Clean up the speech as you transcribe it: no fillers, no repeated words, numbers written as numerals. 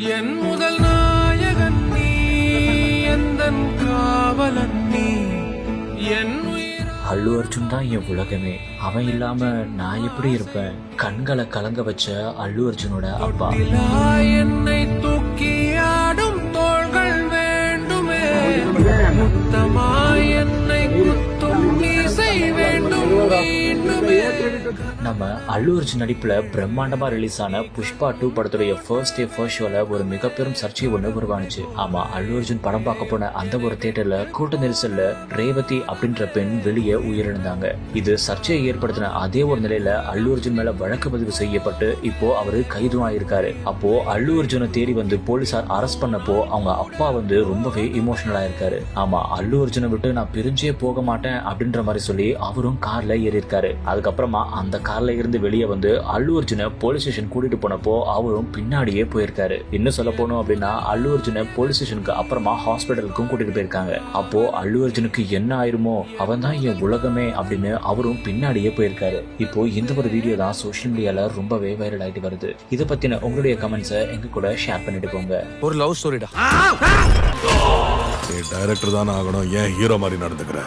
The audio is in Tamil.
என் முதல் நாயகன் நீ, எந்தன் காவலன் நீ, என் அல்லு அர்ஜுன் தான் என் உலகமே. அவன் இல்லாம நான் எப்படி இருப்பேன்? கண்களை கலங்க வச்ச அல்லு அர்ஜுனோட அப்பா. என்னை தூக்கி ஆடும் தோள்கள் வேண்டுமே, முத்தமாய் என்னை குத்தும் மீசை வேண்டும் வேண்டுமே. நம்ம அல்லு அர்ஜுன் நடிப்புல பிரம்மாண்டமா ரிலீஸ் ஆன புஷ்பா 2 படத்துடைய ஃபர்ஸ்ட் டே ஃபர்ஸ்ட் ஷோல ஒரு மிக பெரும் சர்ச்சை ஒண்ணு உருவானுச்சு. ஆமா, அல்லு அர்ஜுன் படம் பார்க்க போன அந்த ஒரு தியேட்டர்ல கூட்ட நெரிசல்ல ரேவதி அப்படின்ற பெண் வெளியே உயிரிழந்தாங்க. இது சர்ச்சையை ஏற்படுத்தின அதே ஒரு நிலையில அல்லு அர்ஜுன் மேல வழக்கு பதிவு செய்யப்பட்டு இப்போ அவரு கைதும் ஆயிருக்காரு. அப்போ அல்லு அர்ஜுனை தேடி வந்து போலீசார் அரெஸ்ட் பண்ணப்போ அவங்க அப்பா வந்து ரொம்பவே இமோஷனலா இருக்காரு. ஆமா, அல்லு அர்ஜுனை விட்டு நான் பிரிஞ்சே போக மாட்டேன் அப்படின்ற மாதிரி சொல்லி அவரும் கார்ல ஏறி இருக்காரு. அதுக்கப்புறமா அந்த கார்ல இருந்து வெளியே வந்து அல்லு அர்ஜுனை போலீஸ் ஸ்டேஷன் கூட்டிட்டு போனப்போ அவரும் பின்னாடியே போயிருக்காரு. இன்னும் சொல்ல போனோம் அப்படின்னா அல்லு அர்ஜுனை போலீஸ் ஸ்டேஷனுக்கு அப்புறமா ஹாஸ்பிட்டலுக்கும் கூட்டிட்டு போயிருக்காங்க. அப்போ அல்லு அர்ஜுனுக்கு என்ன ஆயிருமோ, அவன் தான் என் உலகமே அப்படின்னு அவரும் பின்னாடியே போயிருக்காரு. இப்போ இந்த ஒரு வீடியோ தான் சோஷியல் மீடியால ரொம்பவே வைரல் ஆயிட்டு வருது. இதை பத்தின உங்களுடைய கமெண்ட்ஸை எங்க கூட ஷேர் பண்ணிட்டு போங்க. ஒரு லவ் ஸ்டோரிடா. டைரக்டர் தான் ஆகணும், ஏன் ஹீரோ மாதிரி நடந்துக்கிற?